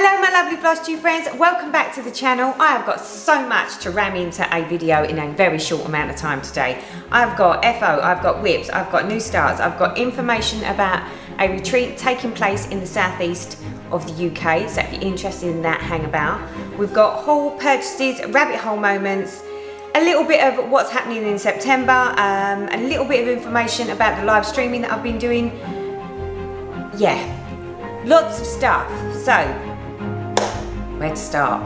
Hello my lovely Flosstube friends, welcome back to the channel. I have got so much to ram into a video in a very short amount of time today. I've got FO, I've got whips, I've got new starts, I've got information about a retreat taking place in the southeast of the UK, so if you're interested in that, hang about. We've got haul purchases, rabbit hole moments, a little bit of what's happening in September, a little bit of information about the live streaming that I've been doing. Yeah, lots of stuff. So, where to start?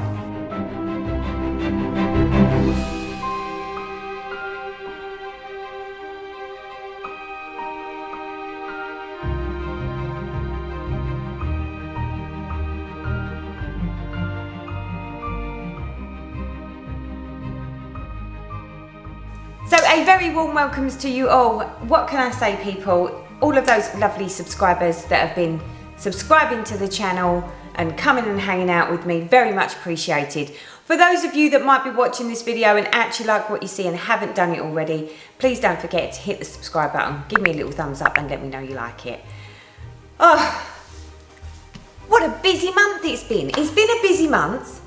So a very warm welcomes to you all. What can I say, people? All of those lovely subscribers that have been subscribing to the channel and coming and hanging out with me, very much appreciated. For those of you that might be watching this video and actually like what you see and haven't done it already, please don't forget to hit the subscribe button, give me a little thumbs up and let me know you like it. Oh, what a busy month it's been. It's been a busy month.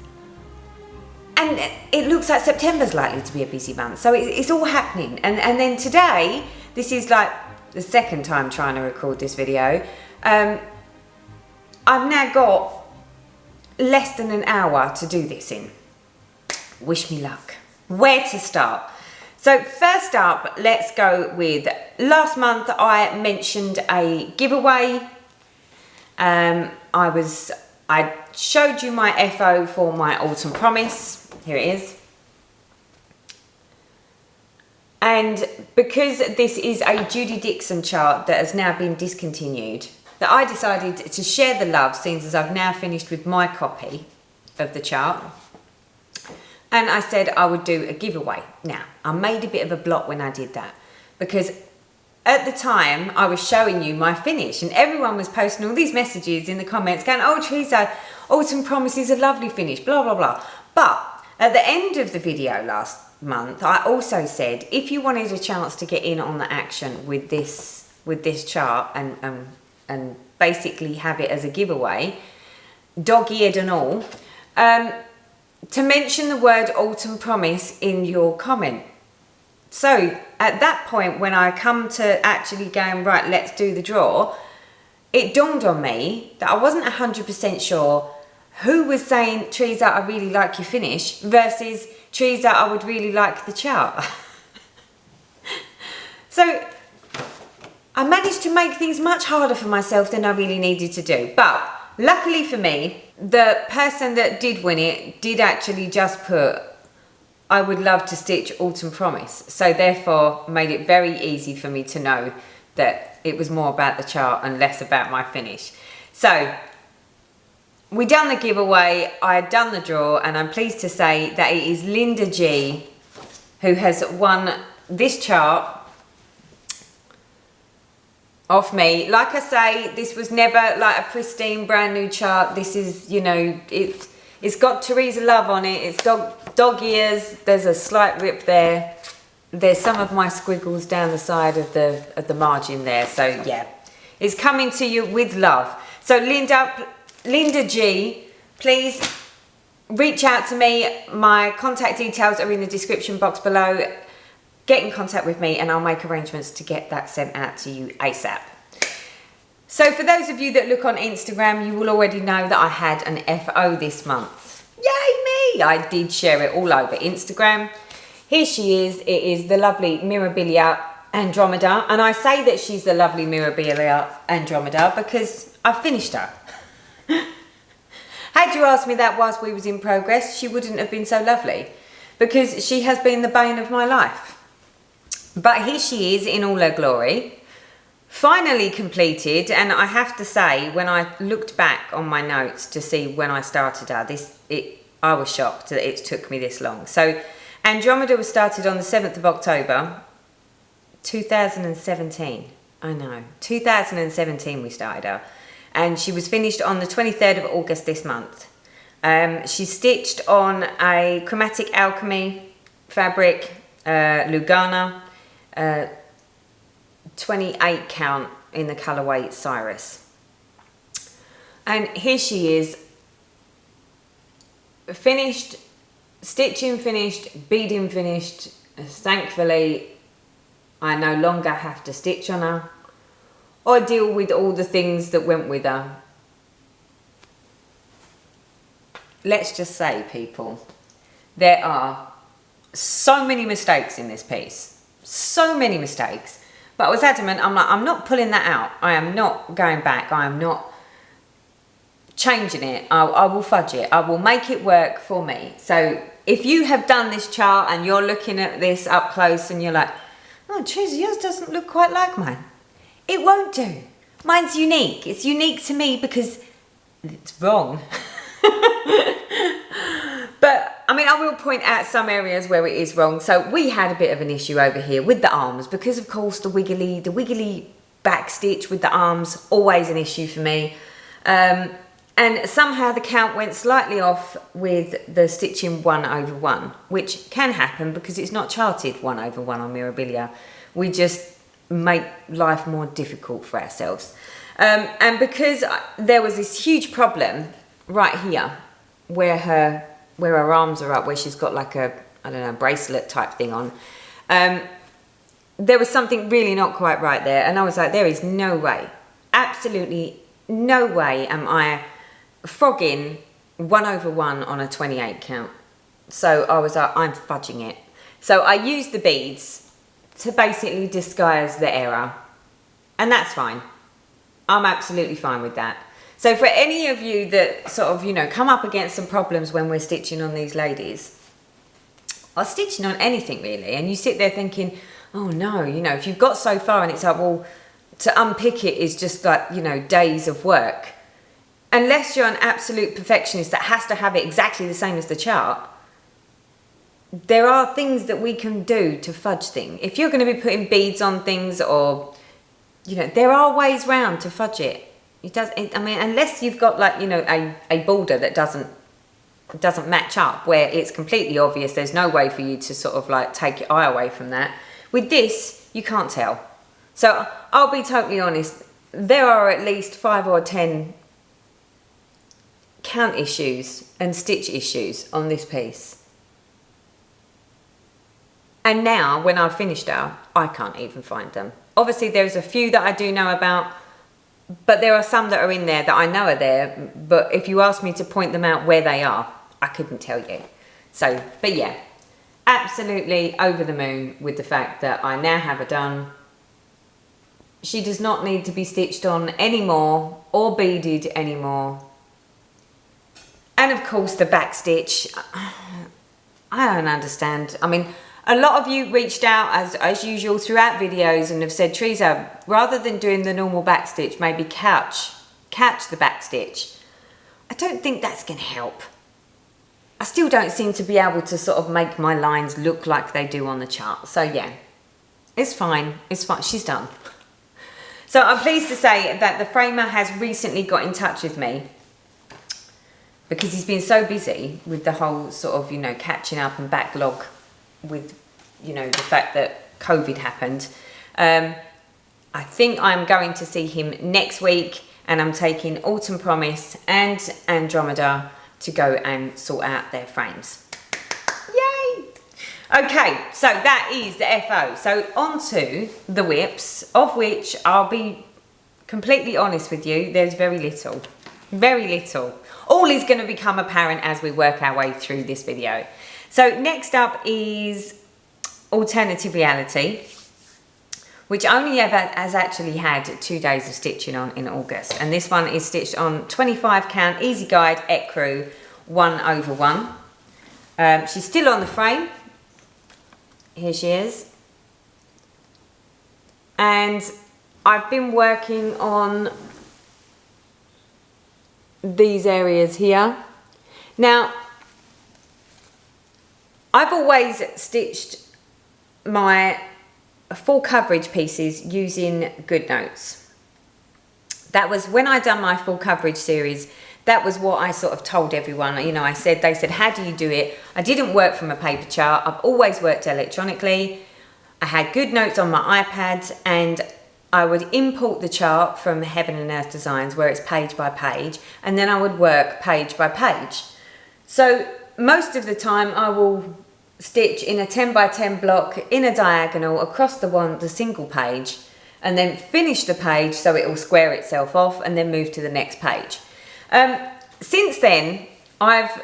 And it looks like September's likely to be a busy month. So it's all happening. And then today, this is like the second time trying to record this video. I've now got less than an hour to do this in. Wish me luck. Where to start? So first up, let's go with last month I mentioned a giveaway. I showed you my FO for my autumn promise. Here it is. And because this is a Judy Dixon chart that has now been discontinued, that I decided to share the love, since as I've now finished with my copy of the chart. And I said I would do a giveaway. Now, I made a bit of a blot when I did that, because at the time I was showing you my finish and everyone was posting all these messages in the comments going, oh Teresa, autumn promise is a lovely finish, blah, blah, blah. But at the end of the video last month, I also said, if you wanted a chance to get in on the action with this chart and basically have it as a giveaway, dog-eared and all, to mention the word autumn promise in your comment. So at that point, when I come to actually going, right, let's do the draw, it dawned on me that I wasn't 100% sure who was saying, Teresa, I really like your finish, versus Teresa, I would really like the chart. So I managed to make things much harder for myself than I really needed to do. But luckily for me, the person that did win it did actually just put, I would love to stitch autumn promise. So therefore made it very easy for me to know that it was more about the chart and less about my finish. So we done the giveaway, I had done the draw, and I'm pleased to say that it is Linda G who has won this chart off me. Like I say, this was never like a pristine brand new chart. This is, you know, it's got Teresa love on it. It's dog ears. There's a slight rip there. There's some of my squiggles down the side of the margin there. So yeah, it's coming to you with love. So Linda G, please reach out to me. My contact details are in the description box below. Get in contact with me and I'll make arrangements to get that sent out to you ASAP. So for those of you that look on Instagram, you will already know that I had an FO this month. Yay me! I did share it all over Instagram. Here she is. It is the lovely Mirabilia Andromeda. And I say that she's the lovely Mirabilia Andromeda because I finished her. Had you asked me that whilst we was in progress, she wouldn't have been so lovely, because she has been the bane of my life. But here she is in all her glory, finally completed. And I have to say, when I looked back on my notes to see when I started her, I was shocked that it took me this long. So Andromeda was started on the 7th of October 2017. I know, 2017 we started her. And she was finished on the 23rd of August this month. She's stitched on a Chromatic Alchemy fabric, Lugana, 28 count in the colourway Cyrus. And here she is finished, stitching finished, beading finished. Thankfully, I no longer have to stitch on her or deal with all the things that went with her. Let's just say, people, there are so many mistakes in this piece. So many mistakes. But I was adamant, I'm like, I'm not pulling that out. I am not going back. I am not changing it. I will fudge it. I will make it work for me. So if you have done this chart and you're looking at this up close and you're like, oh, Teresa, yours doesn't look quite like mine. It won't do. Mine's unique. It's unique to me because it's wrong. But I mean, I will point out some areas where it is wrong. So we had a bit of an issue over here with the arms because, of course, the wiggly back stitch with the arms, always an issue for me. And somehow the count went slightly off with the stitching 1/1, which can happen because it's not charted 1/1 on Mirabilia. We just make life more difficult for ourselves. And because there was this huge problem right here where her arms are up, where she's got like a, I don't know, bracelet type thing on, there was something really not quite right there. And I was like, there is no way, absolutely no way am I frogging 1/1 on a 28 count. So I was like, I'm fudging it. So I used the beads to basically disguise the error. And that's fine. I'm absolutely fine with that. So for any of you that sort of, you know, come up against some problems when we're stitching on these ladies, or stitching on anything really, and you sit there thinking, oh no, you know, if you've got so far and it's like, well, to unpick it is just like, you know, days of work. Unless you're an absolute perfectionist that has to have it exactly the same as the chart, there are things that we can do to fudge things. If you're going to be putting beads on things, or, you know, there are ways round to fudge it. I mean, unless you've got like, you know, a border that doesn't match up, where it's completely obvious, there's no way for you to sort of like take your eye away from that. With this, you can't tell. So I'll be totally honest, there are at least 5 or 10 count issues and stitch issues on this piece. And now, when I've finished her, I can't even find them. Obviously, there's a few that I do know about, but there are some that are in there that I know are there, but if you ask me to point them out where they are, I couldn't tell you. So, but yeah, absolutely over the moon with the fact that I now have her done. She does not need to be stitched on anymore or beaded anymore. And of course the back stitch, I don't understand. I mean, a lot of you reached out as usual throughout videos and have said, Teresa, rather than doing the normal back stitch, maybe catch the back stitch. I don't think that's going to help. I still don't seem to be able to sort of make my lines look like they do on the chart. So yeah, it's fine. It's fine. She's done. So I'm pleased to say that the framer has recently got in touch with me, because he's been so busy with the whole sort of, you know, catching up and backlog with, you know, the fact that COVID happened. I think I'm going to see him next week, and I'm taking Autumn Promise and Andromeda to go and sort out their frames. Yay! Okay, so that is the FO. So on to the whips, of which I'll be completely honest with you, there's very little. Very little. All is going to become apparent as we work our way through this video. So next up is Alternative Reality, which only ever has actually had 2 days of stitching on in August. And this one is stitched on 25 count Easy Guide Ecru 1/1. She's still on the frame. Here she is. And I've been working on these areas here. Now, I've always stitched my full coverage pieces using Good Notes. That was when I done my full coverage series. That was what I sort of told everyone. You know, they said, how do you do it? I didn't work from a paper chart. I've always worked electronically. I had Good Notes on my iPad, and I would import the chart from Heaven and Earth Designs, where it's page by page, and then I would work page by page. So most of the time I will stitch in a 10 by 10 block in a diagonal across the single page, and then finish the page so it will square itself off, and then move to the next page. Since then, I've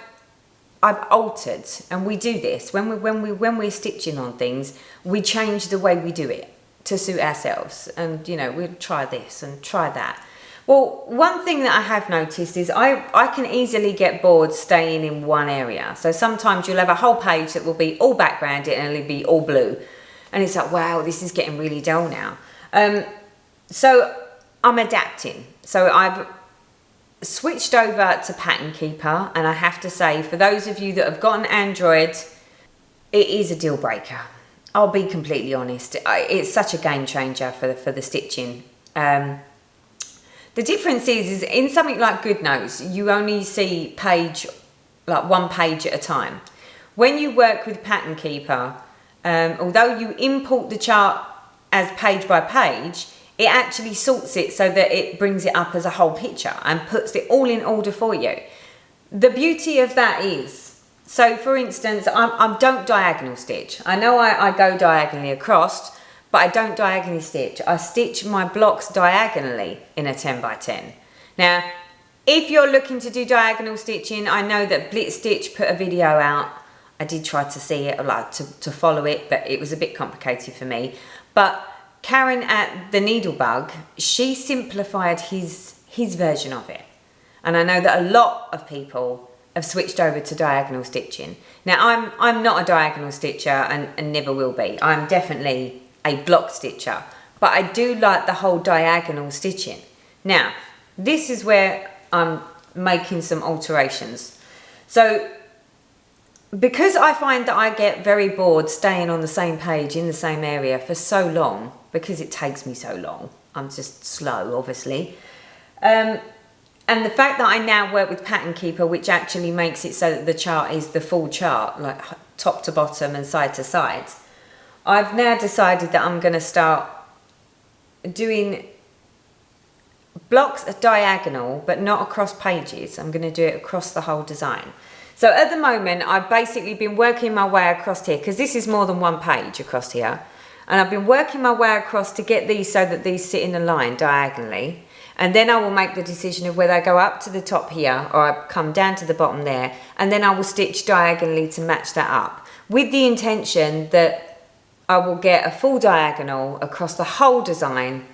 altered, and we do this when we're stitching on things. We change the way we do it to suit ourselves, and you know, we'll try this and try that. Well, one thing that I have noticed is I can easily get bored staying in one area. So sometimes you'll have a whole page that will be all backgrounded and it'll be all blue, and it's like, wow, this is getting really dull now. So I'm adapting. So I've switched over to Pattern Keeper, and I have to say, for those of you that have got an Android, it is a deal breaker. I'll be completely honest. It's such a game changer for the stitching. The difference is in something like GoodNotes, you only see one page at a time. When you work with Pattern Keeper, although you import the chart as page by page, it actually sorts it so that it brings it up as a whole picture and puts it all in order for you. The beauty of that is, so for instance, I don't diagonal stitch. I know I go diagonally across, but I don't diagonally stitch. I stitch my blocks diagonally in a 10 by 10. Now, if you're looking to do diagonal stitching, I know that Blitz Stitch put a video out. I did try to see it, to follow it, but it was a bit complicated for me. But Karen at the Needlebug, she simplified his version of it. And I know that a lot of people have switched over to diagonal stitching. Now, I'm not a diagonal stitcher and never will be. I'm definitely a block stitcher, but I do like the whole diagonal stitching. Now, this is where I'm making some alterations. So, because I find that I get very bored staying on the same page in the same area for so long, because it takes me so long, I'm just slow, obviously. And the fact that I now work with Pattern Keeper, which actually makes it so that the chart is the full chart, like top to bottom and side to side, I've now decided that I'm going to start doing blocks diagonal, but not across pages. I'm going to do it across the whole design. So at the moment, I've basically been working my way across here, because this is more than one page across here. And I've been working my way across to get these so that these sit in a line diagonally. And then I will make the decision of whether I go up to the top here or I come down to the bottom there. And then I will stitch diagonally to match that up, with the intention that I will get a full diagonal across the whole design,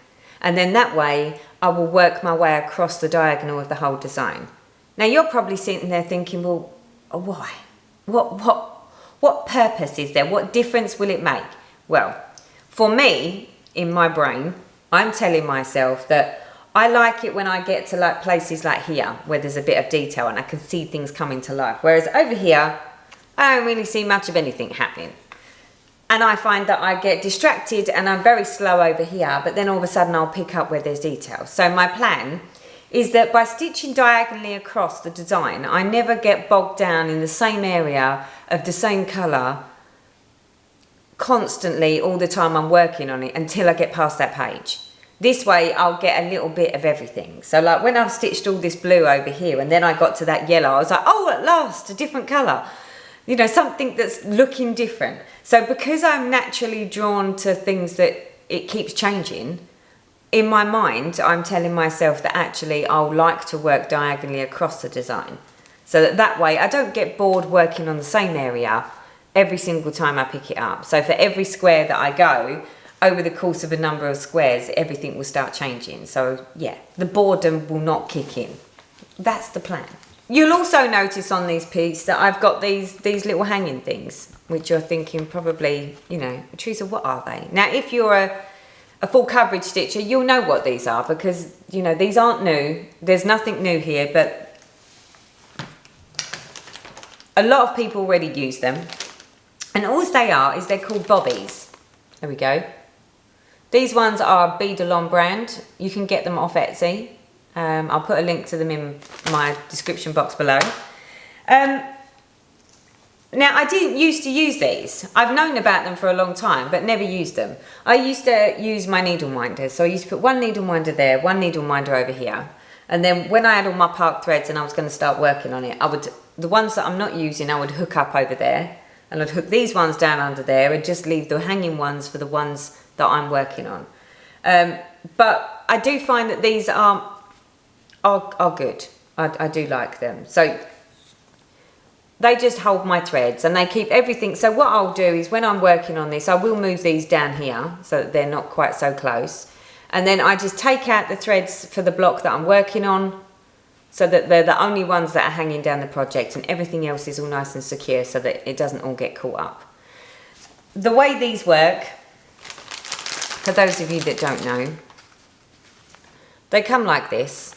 and then that way I will work my way across the diagonal of the whole design. Now you're probably sitting there thinking, well, why? What purpose is there? What difference will it make? Well, for me, in my brain, I'm telling myself that I like it when I get to like places like here, where there's a bit of detail and I can see things coming to life. Whereas over here, I don't really see much of anything happening. And I find that I get distracted and I'm very slow over here, but then all of a sudden I'll pick up where there's detail. So my plan is that by stitching diagonally across the design, I never get bogged down in the same area of the same colour constantly all the time I'm working on it until I get past that page. This way I'll get a little bit of everything. So like when I've stitched all this blue over here and then I got to that yellow, I was like, oh, at last, a different colour. You know, something that's looking different. So because I'm naturally drawn to things that it keeps changing, in my mind, I'm telling myself that actually I'll like to work diagonally across the design. So that way I don't get bored working on the same area every single time I pick it up. So for every square that I go, over the course of a number of squares, everything will start changing. So yeah, the boredom will not kick in. That's the plan. You'll also notice on these pieces that I've got these little hanging things, which you're thinking probably, you know, Teresa, what are they? Now, if you're a full coverage stitcher, you'll know what these are, because, you know, these aren't new. There's nothing new here, but a lot of people already use them. And all they are is they're called bobbies. There we go. These ones are Beadalon brand. You can get them off Etsy. I'll put a link to them in my description box below. Now, I didn't used to use these. I've known about them for a long time, but never used them. I used to use my needle minders. So I used to put one needle minder there, one needle minder over here. And then when I had all my park threads and I was going to start working on it, the ones that I'm not using, I would hook up over there, and I'd hook these ones down under there and just leave the hanging ones for the ones that I'm working on. But I do find that these are good. I do like them. So they just hold my threads and they keep everything. So what I'll do is when I'm working on this, I will move these down here so that they're not quite so close. And then I just take out the threads for the block that I'm working on, so that they're the only ones that are hanging down the project, and everything else is all nice and secure so that it doesn't all get caught up. The way these work, for those of you that don't know, they come like this,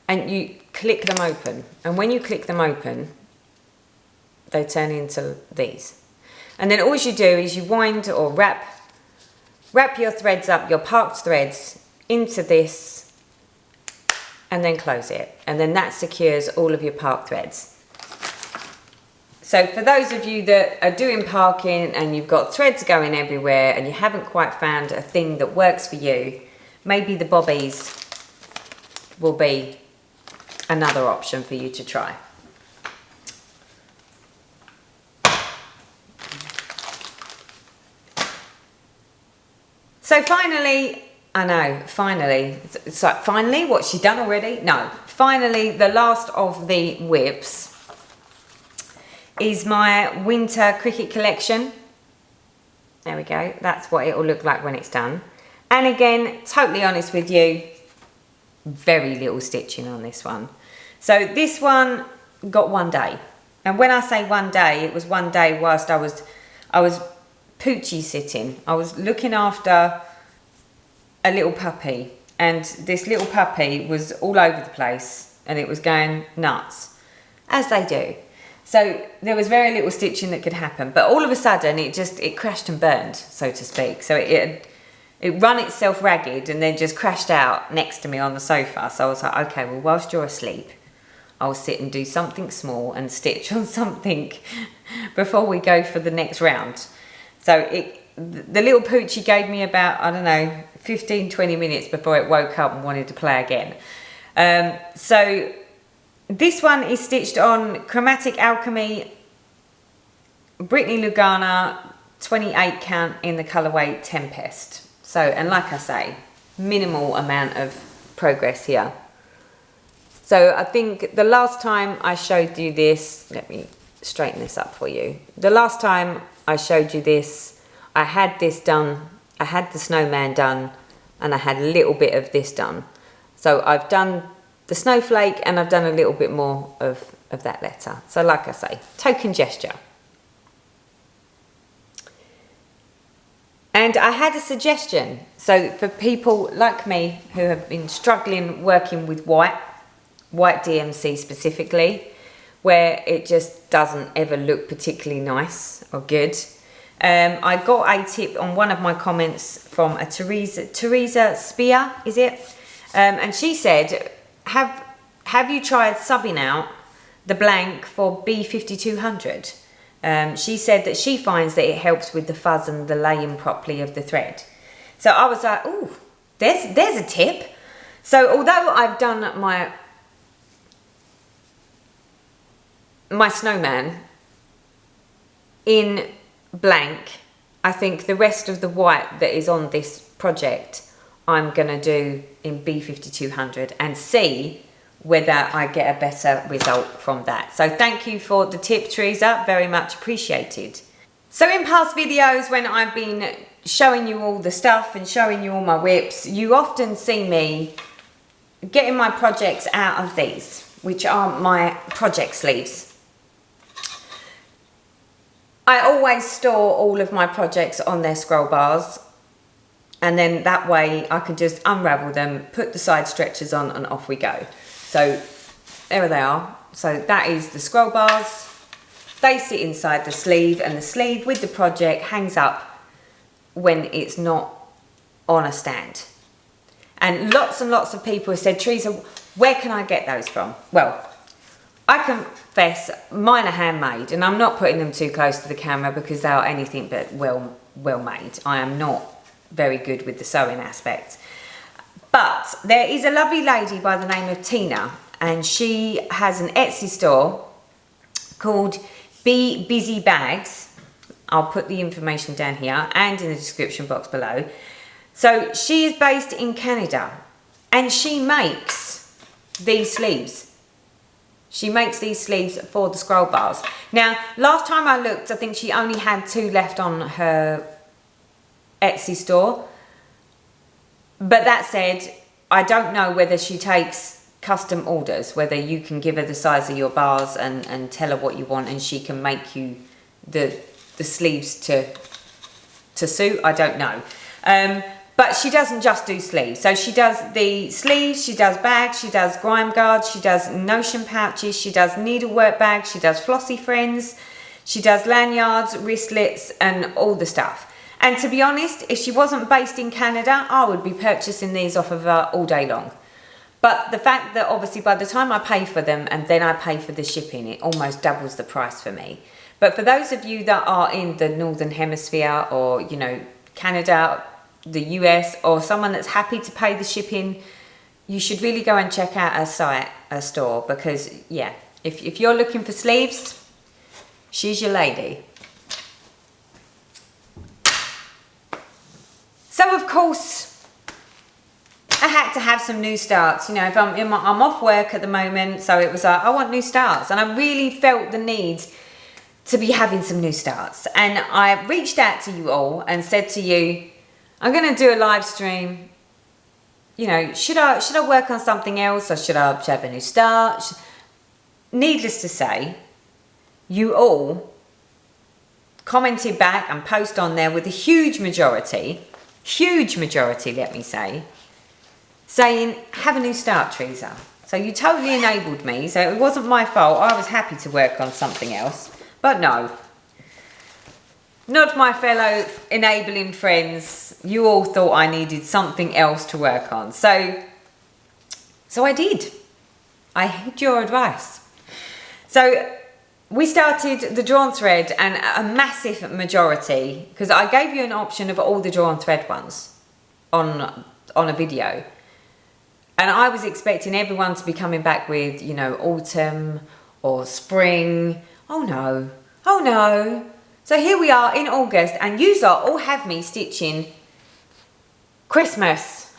and you click them open, and when you click them open, they turn into these. And then all you do is you wind or wrap your threads up, your parked threads, into this, and then close it, and then that secures all of your park threads. So for those of you that are doing parking and you've got threads going everywhere and you haven't quite found a thing that works for you, maybe the bobbies will be another option for you to try. So finally, I know, finally, it's like, finally, what's she done already? No, finally, the last of the whips is my winter cricket collection. There we go, that's what it will look like when it's done. And again, totally honest with you, very little stitching on this one. So this one got 1 day. And when I say 1 day, it was 1 day whilst I was poochie sitting. I was looking after a little puppy, and this little puppy was all over the place and it was going nuts, as they do. So there was very little stitching that could happen, but all of a sudden it crashed and burned, so to speak. So it run itself ragged and then just crashed out next to me on the sofa. So I was like, okay, well, whilst you're asleep, I'll sit and do something small and stitch on something before we go for the next round. So the little poochie gave me about, I don't know, 15-20 minutes before it woke up and wanted to play again. So this one is stitched on Chromatic Alchemy Brittany Lugana 28 count in the colourway Tempest. So, and like I say, minimal amount of progress here. So I think the last time I showed you this, let me straighten this up for you. The last time I showed you this, I had this done, I had the snowman done, and I had a little bit of this done. So I've done the snowflake and I've done a little bit more of that letter. So like I say, token gesture. And I had a suggestion. So for people like me who have been struggling working with white DMC specifically, where it just doesn't ever look particularly nice or good. I got a tip on one of my comments from a Teresa Spear, is it? And she said, have you tried subbing out the blank for B5200? She said that she finds that it helps with the fuzz and the laying properly of the thread. So I was like, ooh, there's a tip. So although I've done my snowman in blank, I think the rest of the white that is on this project I'm gonna do in B5200 and see whether I get a better result from that. So thank you for the tip, Teresa, very much appreciated. So in past videos when I've been showing you all the stuff and showing you all my whips, you often see me getting my projects out of these, which are my project sleeves. I always store all of my projects on their scroll bars, and then that way I can just unravel them, put the side stretchers on, and off we go. So there they are. So that is the scroll bars. They sit inside the sleeve, and the sleeve with the project hangs up when it's not on a stand. And lots of people have said, Teresa, where can I get those from? Well, I confess, mine are handmade, and I'm not putting them too close to the camera because they are anything but well made. I am not very good with the sewing aspect. But there is a lovely lady by the name of Tina, and she has an Etsy store called Be Busy Bags. I'll put the information down here and in the description box below. So she is based in Canada, and she makes these sleeves. She makes these sleeves for the scroll bars. Now, last time I looked, I think she only had 2 left on her Etsy store. But that said, I don't know whether she takes custom orders, whether you can give her the size of your bars and tell her what you want and she can make you the sleeves to suit. I don't know. But she doesn't just do sleeves. So she does the sleeves, she does bags, she does grime guards, she does notion pouches, she does needlework bags, she does flossy friends, she does lanyards, wristlets, and all the stuff. And to be honest, if she wasn't based in Canada, I would be purchasing these off of her all day long. But the fact that obviously by the time I pay for them and then I pay for the shipping, it almost doubles the price for me. But for those of you that are in the Northern Hemisphere or, you know, Canada, the US, or someone that's happy to pay the shipping, you should really go and check out her site, her store, because yeah, if you're looking for sleeves, she's your lady. So of course, I had to have some new starts. You know, if I'm off work at the moment, so it was like, I want new starts, and I really felt the need to be having some new starts. And I reached out to you all and said to you, I'm going to do a live stream. You know, should I work on something else, or should I have a new start? Needless to say, you all commented back and posted on there with a huge majority, let me say, saying, have a new start, Teresa. So you totally enabled me. So it wasn't my fault. I was happy to work on something else. But no. Not my fellow enabling friends. You all thought I needed something else to work on. So I did. I heed your advice. So we started the drawn thread, and a massive majority, because I gave you an option of all the drawn thread ones on a video. And I was expecting everyone to be coming back with, you know, autumn or spring. Oh no. Oh no. So here we are in August, and you all have me stitching Christmas.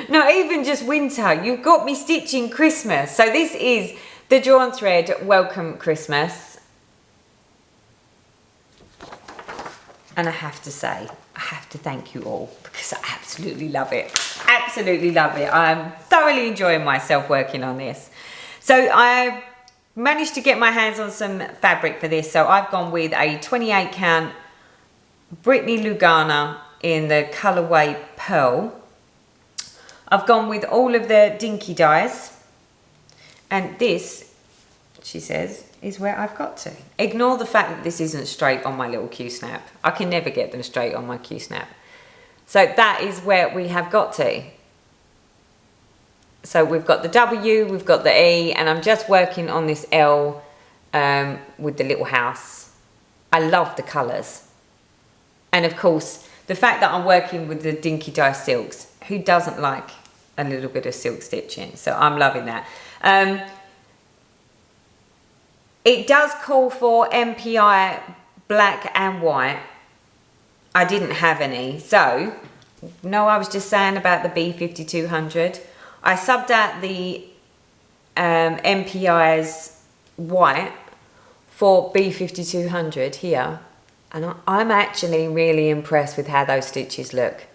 Not even just winter. You've got me stitching Christmas. So this is the drawn thread Welcome Christmas. And I have to say, I have to thank you all, because I absolutely love it. Absolutely love it. I'm thoroughly enjoying myself working on this. So I managed to get my hands on some fabric for this. So I've gone with a 28 count Brittany Lugana in the colourway Pearl. I've gone with all of the dinky dyes. And this, she says, is where I've got to. Ignore the fact that this isn't straight on my little Q-snap. I can never get them straight on my Q-snap. So that is where we have got to. So we've got the W, we've got the E, and I'm just working on this L with the Littlehouse. I love the colours. And of course, the fact that I'm working with the dinky dye silks, who doesn't like a little bit of silk stitching? So I'm loving that. It does call for MPI black and white. I didn't have any. So, no, I was just saying about the B5200. I subbed out the MPI's white for B5200 here, and I'm actually really impressed with how those stitches look.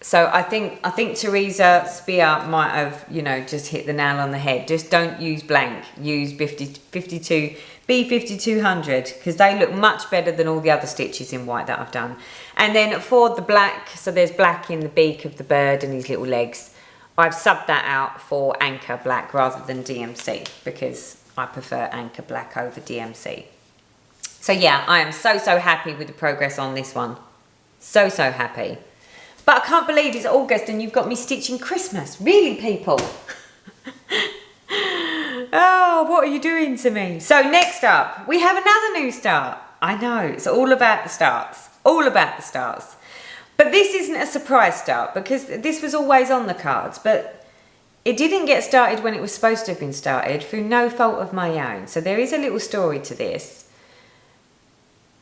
So I think Teresa Spear might have, you know, just hit the nail on the head. Just don't use blank. Use B5200, because they look much better than all the other stitches in white that I've done. And then for the black, so there's black in the beak of the bird and his little legs. I've subbed that out for Anchor Black rather than DMC, because I prefer Anchor Black over DMC. So yeah, I am so happy with the progress on this one. So happy. But I can't believe it's August and you've got me stitching Christmas. Really, people? Oh, what are you doing to me? So next up, we have another new start. I know, it's all about the starts. All about the starts. But this isn't a surprise start because this was always on the cards, but it didn't get started when it was supposed to have been started through no fault of my own. So there is a little story to this.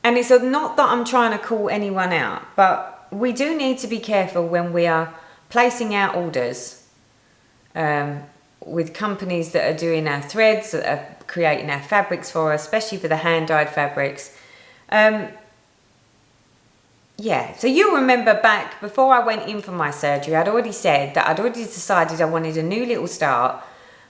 And it's not that I'm trying to call anyone out, but we do need to be careful when we are placing out orders with companies that are doing our threads, that are creating our fabrics for us, especially for the hand-dyed fabrics. Yeah, so you'll remember back before I went in for my surgery, I'd already said that I'd already decided I wanted a new little start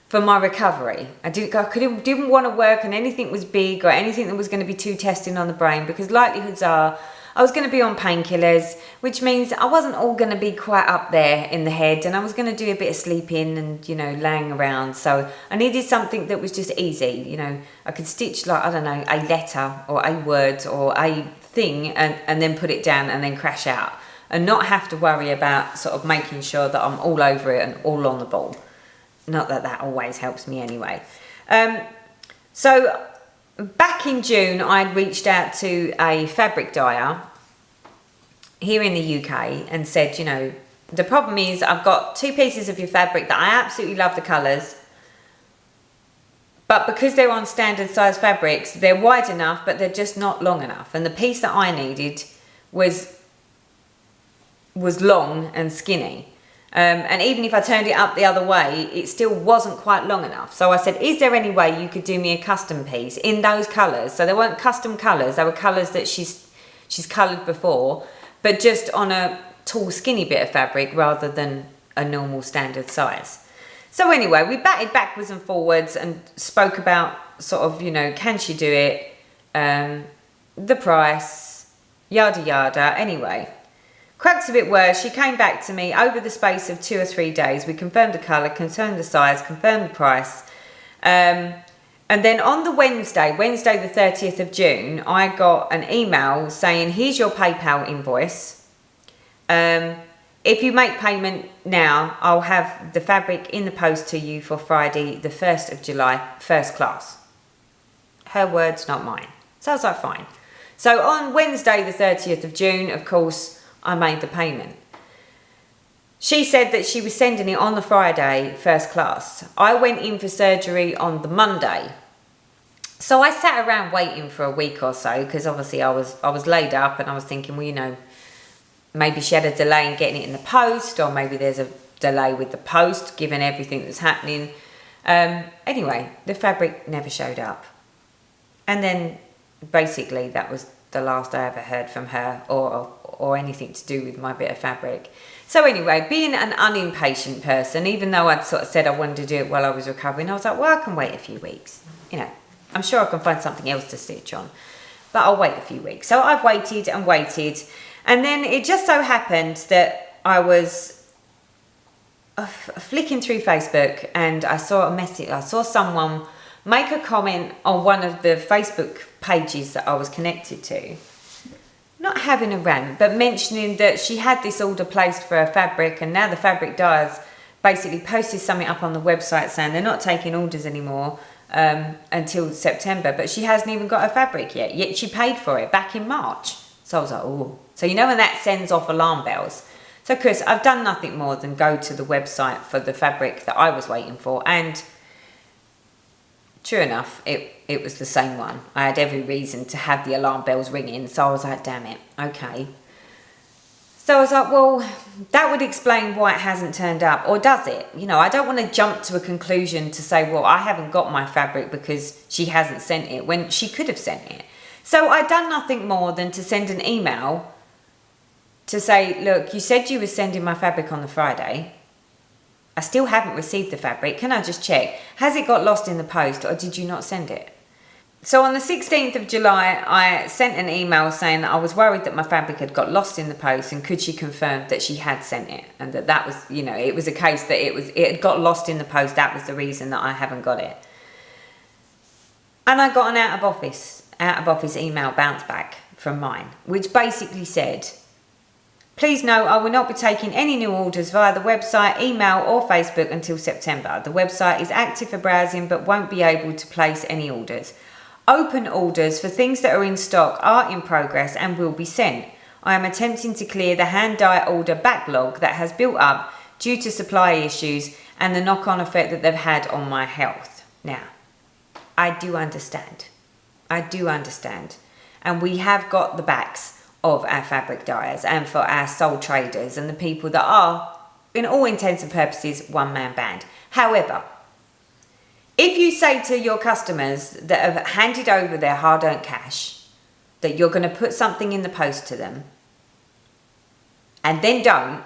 for my recovery. I didn't want to work on anything that was big or anything that was going to be too testing on the brain, because likelihoods are I was going to be on painkillers, which means I wasn't all going to be quite up there in the head, and I was going to do a bit of sleeping and, you know, laying around. So I needed something that was just easy. You know, I could stitch, like, I don't know, a letter or a word or a thing and then put it down and then crash out, and not have to worry about sort of making sure that I'm all over it and all on the ball. Not that that always helps me anyway. So back in June, I'd reached out to a fabric dyer here in the UK and said, you know, the problem is I've got 2 pieces of your fabric that I absolutely love the colours, but because they're on standard size fabrics, they're wide enough, but they're just not long enough. And the piece that I needed was long and skinny. And even if I turned it up the other way, it still wasn't quite long enough. So I said, is there any way you could do me a custom piece in those colours? So they weren't custom colours, they were colours that she's coloured before, but just on a tall, skinny bit of fabric rather than a normal standard size. So anyway, we batted backwards and forwards and spoke about sort of, you know, can she do it? The price, yada yada. Anyway, crux of it were, she came back to me over the space of 2 or 3 days. We confirmed the colour, confirmed the size, confirmed the price. And then on the Wednesday the 30th of June, I got an email saying, here's your PayPal invoice. If you make payment now, I'll have the fabric in the post to you for Friday, the 1st of July, first class. Her words, not mine. So I was like, fine. So on Wednesday, the 30th of June, of course, I made the payment. She said that she was sending it on the Friday, first class. I went in for surgery on the Monday. So I sat around waiting for a week or so, because obviously I was laid up and I was thinking, well, you know, maybe she had a delay in getting it in the post, or maybe there's a delay with the post given everything that's happening. Anyway, the fabric never showed up. And then basically that was the last I ever heard from her or anything to do with my bit of fabric. So anyway, being an unimpatient person, even though I'd sort of said I wanted to do it while I was recovering, I was like, well, I can wait a few weeks. You know, I'm sure I can find something else to stitch on, but I'll wait a few weeks. So I've waited and waited. And then it just so happened that I was flicking through Facebook and I saw a message. I saw someone make a comment on one of the Facebook pages that I was connected to. Not having a rant, but mentioning that she had this order placed for her fabric, and now the fabric dyers basically posted something up on the website saying they're not taking orders anymore until September, but she hasn't even got her fabric yet she paid for it back in March. So I was like, oh. So you know when that sends off alarm bells. So Chris, I've done nothing more than go to the website for the fabric that I was waiting for, and true enough, it was the same one. I had every reason to have the alarm bells ringing, so I was like, damn it, okay. So I was like, well, that would explain why it hasn't turned up, or does it? You know, I don't want to jump to a conclusion to say, well, I haven't got my fabric because she hasn't sent it, when she could have sent it. So I'd done nothing more than to send an email to say, look, you said you were sending my fabric on the Friday. I still haven't received the fabric. Can I just check? Has it got lost in the post, or did you not send it? So on the 16th of July, I sent an email saying that I was worried that my fabric had got lost in the post, and could she confirm that she had sent it, and that was, you know, it was a case that it had got lost in the post. That was the reason that I haven't got it. And I got an out of office email bounce back from mine, which basically said, please note, I will not be taking any new orders via the website, email or Facebook until September. The website is active for browsing but won't be able to place any orders. Open orders for things that are in stock are in progress and will be sent. I am attempting to clear the hand dye order backlog that has built up due to supply issues and the knock-on effect that they've had on my health. Now, I do understand. I do understand. And we have got the backs of our fabric dyers and for our sole traders and the people that are, in all intents and purposes, one-man band. However, if you say to your customers that have handed over their hard-earned cash that you're going to put something in the post to them and then don't,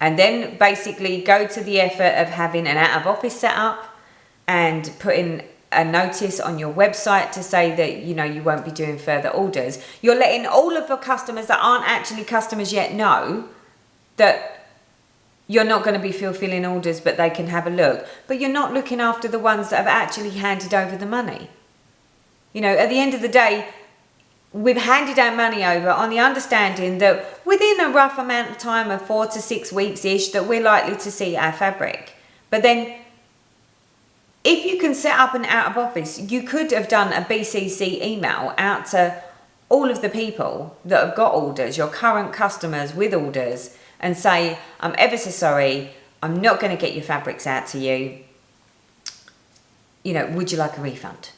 and then basically go to the effort of having an out-of-office set up and putting a notice on your website to say that, you know, you won't be doing further orders, you're letting all of your customers that aren't actually customers yet know that you're not going to be fulfilling orders, but they can have a look. But you're not looking after the ones that have actually handed over the money. You know, at the end of the day, we've handed our money over on the understanding that within a rough amount of time of 4 to 6 weeks-ish that we're likely to see our fabric. But then if you can set up an out of office, you could have done a BCC email out to all of the people that have got orders, your current customers with orders, and say, I'm ever so sorry, I'm not going to get your fabrics out to you. You know, would you like a refund?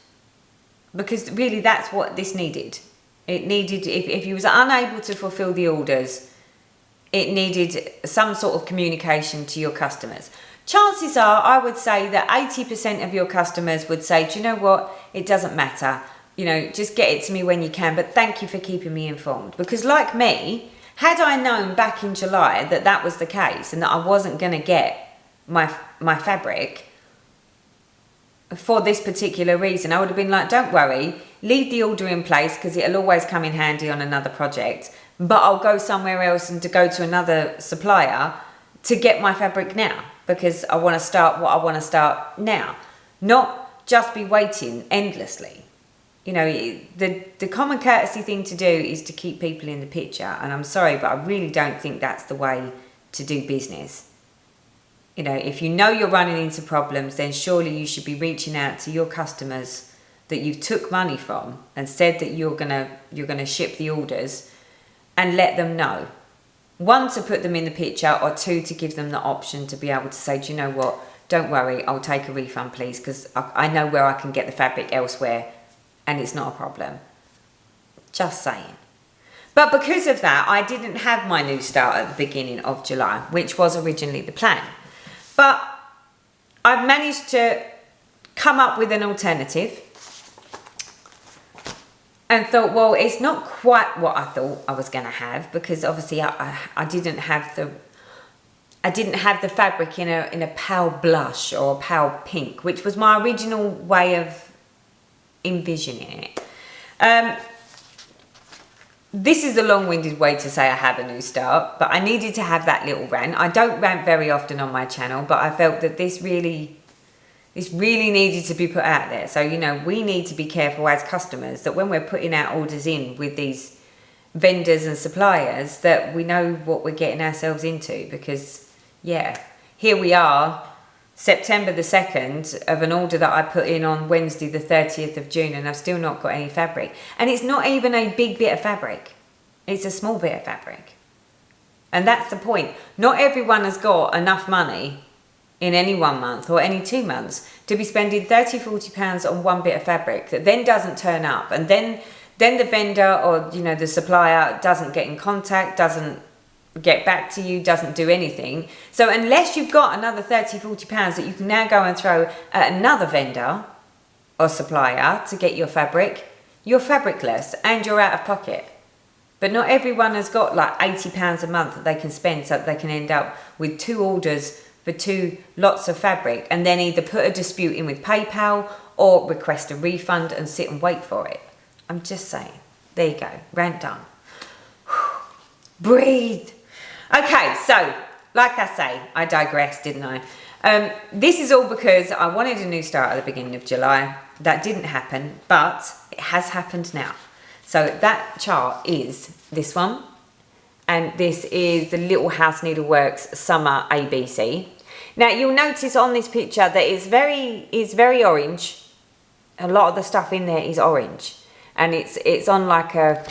Because really that's what this needed. It needed, if you was unable to fulfill the orders, it needed some sort of communication to your customers. Chances are, I would say that 80% of your customers would say, do you know what, it doesn't matter. You know, just get it to me when you can, but thank you for keeping me informed. Because like me, had I known back in July that that was the case and that I wasn't going to get my fabric for this particular reason, I would have been like, don't worry, leave the order in place because it'll always come in handy on another project, but I'll go somewhere else and to go to another supplier to get my fabric now because I want to start what I want to start now, not just be waiting endlessly. You know, the common courtesy thing to do is to keep people in the picture. And I'm sorry, but I really don't think that's the way to do business. You know, if you know you're running into problems, then surely you should be reaching out to your customers that you've took money from and said that you're gonna ship the orders and let them know. 1, to put them in the picture, or 2, to give them the option to be able to say, do you know what, don't worry, I'll take a refund please, because I know where I can get the fabric elsewhere and it's not a problem. Just saying. But because of that, I didn't have my new start at the beginning of July, which was originally the plan. But I've managed to come up with an alternative and thought, well, it's not quite what I thought I was going to have, because obviously I didn't have the fabric in a pale blush or a pale pink, which was my original way of envisioning it. This is a long-winded way to say I have a new start, but I needed to have that little rant. I don't rant very often on my channel, but I felt that this really needed to be put out there. So, you know, we need to be careful as customers that when we're putting our orders in with these vendors and suppliers, that we know what we're getting ourselves into, because, yeah, here we are, September the 2nd, of an order that I put in on Wednesday the 30th of June, and I've still not got any fabric. And it's not even a big bit of fabric. It's a small bit of fabric. And that's the point. Not everyone has got enough money in any 1 month or any 2 months to be spending £30–40 on one bit of fabric that then doesn't turn up, and then the vendor or, you know, the supplier doesn't get in contact, doesn't get back to you, doesn't do anything. So unless you've got another £30–40 that you can now go and throw at another vendor or supplier to get your fabric, you're fabricless and you're out of pocket. But not everyone has got like £80 a month that they can spend so that they can end up with 2 orders for 2 lots of fabric and then either put a dispute in with PayPal or request a refund and sit and wait for it. I'm just saying. There you go. Rant done. Breathe. Okay, so, like I say, I digressed, didn't I? This is all because I wanted a new start at the beginning of July. That didn't happen, but it has happened now. So that chart is this one, and this is the Littlehouse Needleworks Summer ABC. Now, you'll notice on this picture that it's very orange. A lot of the stuff in there is orange, and it's on like a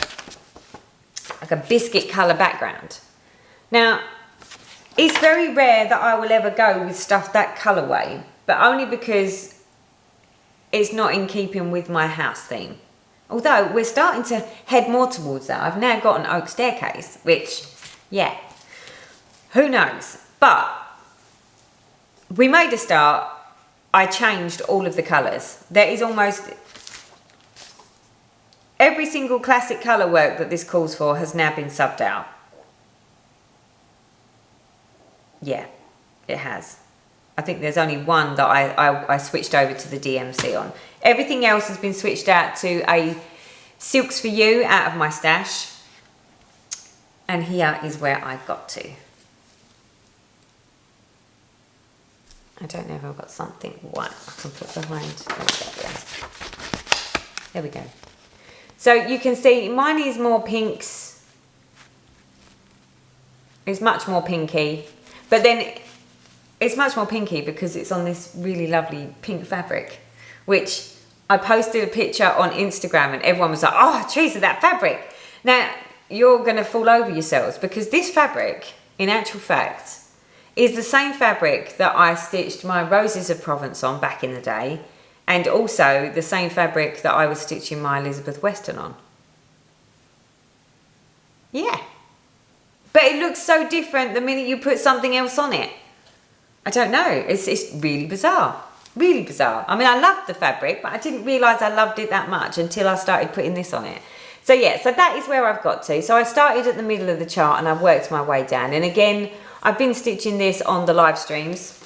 like a biscuit colour background. Now, it's very rare that I will ever go with stuff that colourway, but only because it's not in keeping with my house theme. Although we're starting to head more towards that. I've now got an oak staircase, which, yeah, who knows? But we made a start. I changed all of the colours. There is almost every single classic colour work that this calls for has now been subbed out. Yeah, it has. I think there's only one that I switched over to the DMC on. Everything else has been switched out to a Silks for You out of my stash. And here is where I got to. I don't know if I've got something white I can put behind. There we go. So you can see mine is more pinks. It's much more pinky. But then it's much more pinky because it's on this really lovely pink fabric, which I posted a picture on Instagram and everyone was like, oh, Teresa, that fabric. Now, you're going to fall over yourselves because this fabric, in actual fact, is the same fabric that I stitched my Roses of Provence on back in the day, and also the same fabric that I was stitching my Elizabeth Weston on. Yeah. But it looks so different the minute you put something else on it. I don't know. It's really bizarre. Really bizarre. I mean, I loved the fabric, but I didn't realise I loved it that much until I started putting this on it. So yeah, so that is where I've got to. So I started at the middle of the chart and I've worked my way down. And again, I've been stitching this on the live streams.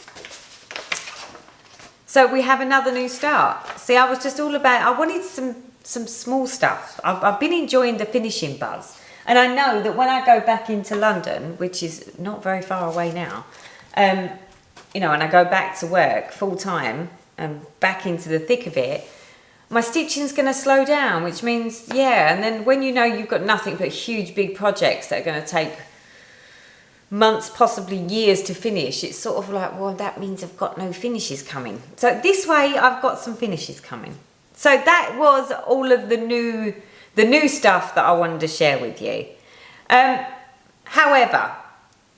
So we have another new start. See, I was just all about, I wanted some small stuff. I've been enjoying the finishing buzz. And I know that when I go back into London, which is not very far away now, you know, and I go back to work full time and back into the thick of it, my stitching's going to slow down, which means, yeah, and then when you know you've got nothing but huge big projects that are going to take months, possibly years to finish, it's sort of like, well, that means I've got no finishes coming. So this way I've got some finishes coming. So that was all of the new stuff that I wanted to share with you. However,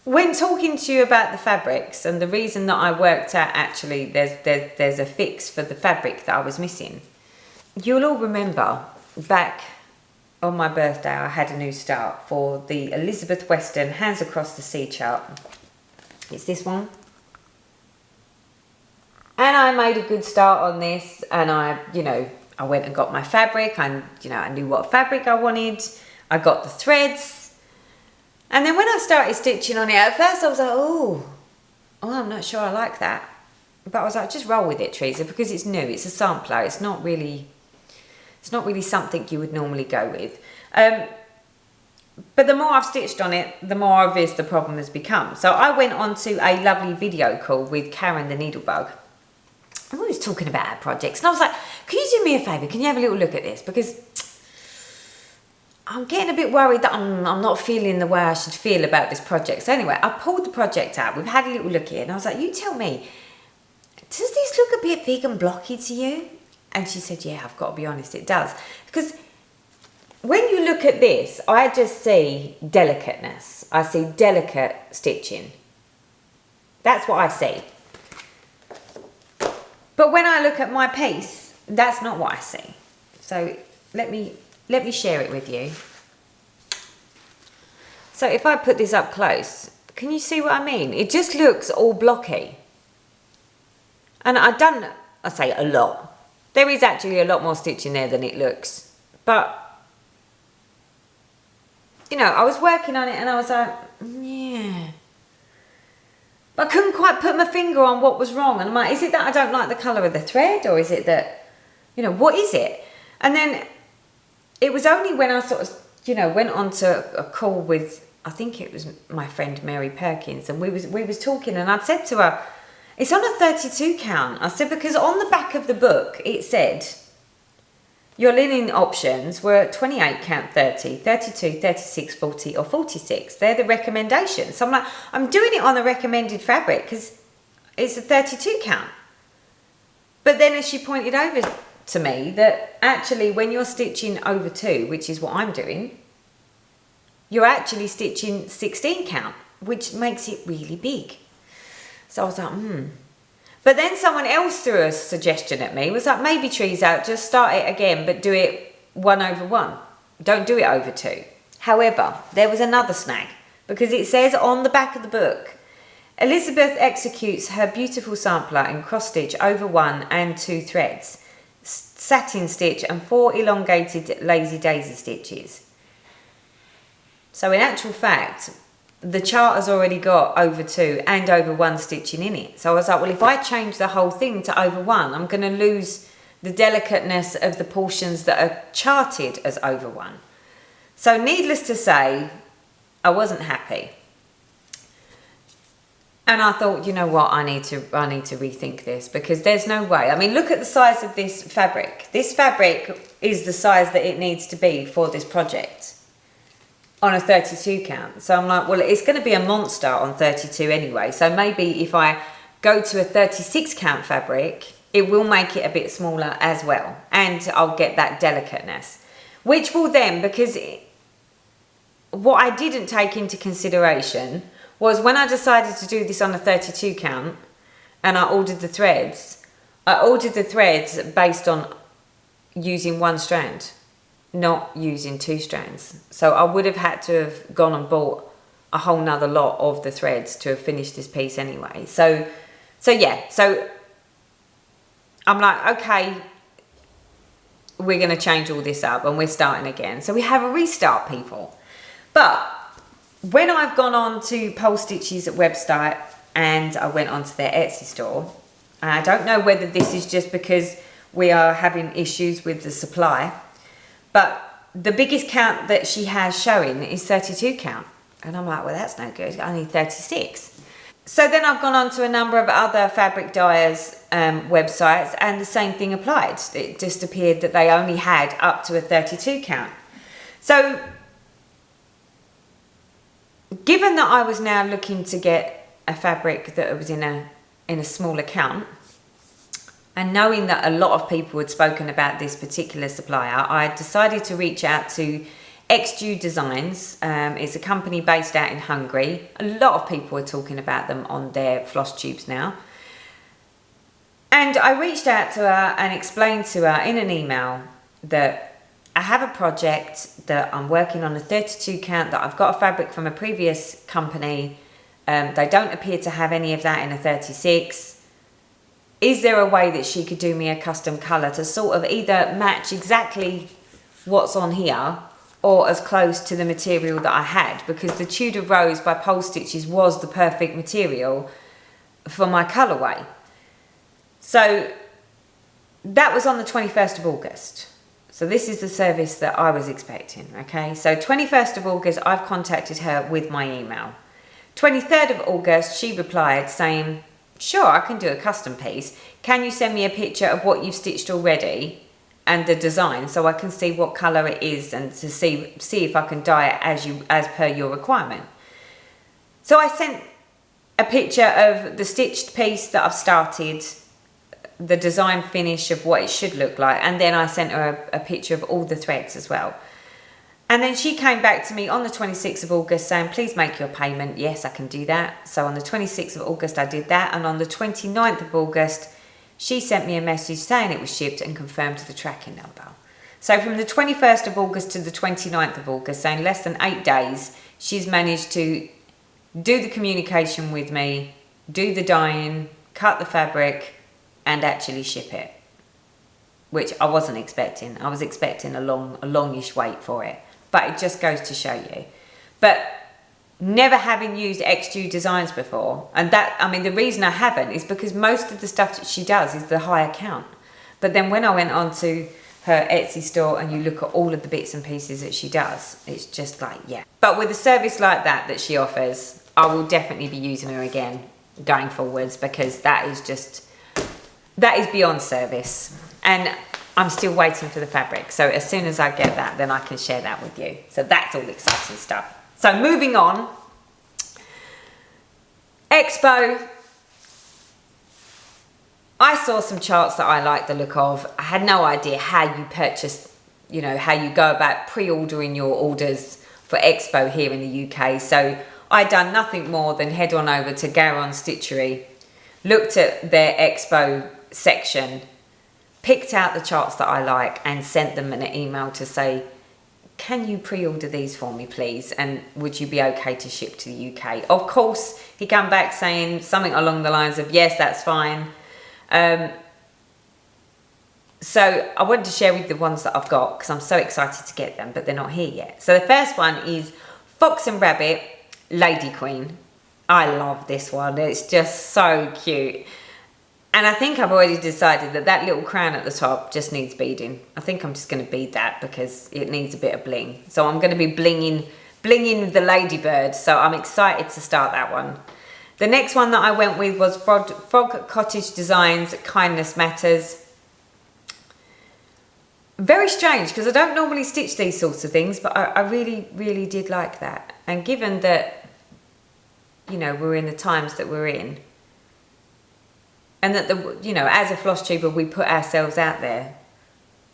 when talking to you about the fabrics and the reason that I worked out actually there's a fix for the fabric that I was missing, you'll all remember back on my birthday I had a new start for the Elizabeth Weston Hands Across the Sea chart. It's this one. And I made a good start on this and I went and got my fabric. I knew what fabric I wanted. I got the threads. And then when I started stitching on it, at first I was like, oh, I'm not sure I like that. But I was like, just roll with it, Teresa, because it's new. It's a sampler. It's not really something you would normally go with. But the more I've stitched on it, the more obvious the problem has become. So I went on to a lovely video call with Karen the Needlebug. And we was talking about our projects. And I was like, can you do me a favour? Can you have a little look at this? Because I'm getting a bit worried that I'm not feeling the way I should feel about this project. So anyway, I pulled the project out. We've had a little look at it. And I was like, you tell me, does this look a bit big and blocky to you? And she said, yeah, I've got to be honest, it does. Because when you look at this, I just see delicateness. I see delicate stitching. That's what I see. But when I look at my piece, that's not what I see. So let me share it with you. So if I put this up close, can you see what I mean? It just looks all blocky. And I say a lot. There is actually a lot more stitching there than it looks. But, I was working on it and I was like, yeah. But I couldn't quite put my finger on what was wrong. And I'm like, is it that I don't like the colour of the thread? Or is it that, what is it? And then it was only when I sort of, went on to a call with, I think it was my friend Mary Perkins. And we was talking and I'd said to her, it's on a 32 count. I said, because on the back of the book, it said, your linen options were 28 count 30, 32, 36, 40 or 46. They're the recommendations. So I'm like, I'm doing it on the recommended fabric because it's a 32 count. But then as she pointed over to me that actually when you're stitching over 2, which is what I'm doing, you're actually stitching 16 count, which makes it really big. So I was like, But then someone else threw a suggestion at me, was like, maybe Teresa, just start it again, but do it 1/1. Don't do it over 2. However, there was another snag, because it says on the back of the book, Elizabeth executes her beautiful sampler in cross stitch over 1 and 2 threads, satin stitch and 4 elongated lazy daisy stitches. So in actual fact, the chart has already got over 2 and over 1 stitching in it. So I was like, well, if I change the whole thing to over 1, I'm going to lose the delicateness of the portions that are charted as over 1. So needless to say, I wasn't happy. And I thought, you know what, I need to rethink this, because there's no way. I mean, look at the size of this fabric. This fabric is the size that it needs to be for this project on a 32 count. So I'm like, well, it's going to be a monster on 32 anyway. So maybe if I go to a 36 count fabric, it will make it a bit smaller as well. And I'll get that delicateness, which will then, because what I didn't take into consideration was when I decided to do this on a 32 count and I ordered the threads based on using 1 strand, not using 2 strands. So I would have had to have gone and bought a whole nother lot of the threads to have finished this piece anyway. So I'm like, okay, we're going to change all this up and we're starting again. So we have a restart, people. But when I've gone on to Pole Stitch's website and I went onto their Etsy store, and I don't know whether this is just because we are having issues with the supply, but the biggest count that she has showing is 32 count. And I'm like, well, that's no good. I need 36. So then I've gone on to a number of other fabric dyers websites, and the same thing applied. It just appeared that they only had up to a 32 count. So given that I was now looking to get a fabric that was in a smaller count, and knowing that a lot of people had spoken about this particular supplier, I decided to reach out to Expo Designs. It's a company based out in Hungary. A lot of people are talking about them on their floss tubes now. And I reached out to her and explained to her in an email that I have a project that I'm working on a 32 count, that I've got a fabric from a previous company. They don't appear to have any of that in a 36. Is there a way that she could do me a custom colour to sort of either match exactly what's on here or as close to the material that I had? Because the Tudor Rose by Pole Stitches was the perfect material for my colourway. So that was on the 21st of August. So this is the service that I was expecting, okay? So 21st of August, I've contacted her with my email. 23rd of August, she replied saying, sure, I can do a custom piece. Can you send me a picture of what you've stitched already and the design so I can see what colour it is and to see if I can dye it as per your requirement? So I sent a picture of the stitched piece that I've started, the design finish of what it should look like, and then I sent her a picture of all the threads as well. And then she came back to me on the 26th of August saying, please make your payment. Yes, I can do that. So on the 26th of August I did that, and on the 29th of August she sent me a message saying it was shipped and confirmed the tracking number. So from the 21st of August to the 29th of August, so in less than 8 days, she's managed to do the communication with me, do the dyeing, cut the fabric, and actually ship it, which I wasn't expecting. I was expecting a longish wait for it, but it just goes to show you. But never having used Expo Designs before, and that, I mean, the reason I haven't is because most of the stuff that she does is the higher count. But then when I went on to her Etsy store and you look at all of the bits and pieces that she does, it's just like, yeah. But with a service like that she offers, I will definitely be using her again going forwards, because that is beyond service. And I'm still waiting for the fabric. So as soon as I get that, then I can share that with you. So that's all exciting stuff. So moving on. Expo. I saw some charts that I like the look of. I had no idea how you purchase, how you go about pre-ordering your orders for Expo here in the UK. So I done nothing more than head on over to Garon Stitchery, looked at their Expo section, picked out the charts that I like and sent them an email to say, can you pre-order these for me please, and would you be okay to ship to the UK? Of course he came back saying something along the lines of yes, that's fine. So I wanted to share with the ones that I've got because I'm so excited to get them, but they're not here yet. So the first one is Fox and Rabbit Lady Queen. I love this one, it's just so cute. And I think I've already decided that that little crown at the top just needs beading. I think I'm just going to bead that because it needs a bit of bling. So I'm going to be blinging the ladybird. So I'm excited to start that one. The next one that I went with was Frog Cottage Designs Kindness Matters. Very strange because I don't normally stitch these sorts of things, but I really, really did like that. And given that, you know, we're in the times that we're in, and that, you know, as a floss tuber, we put ourselves out there.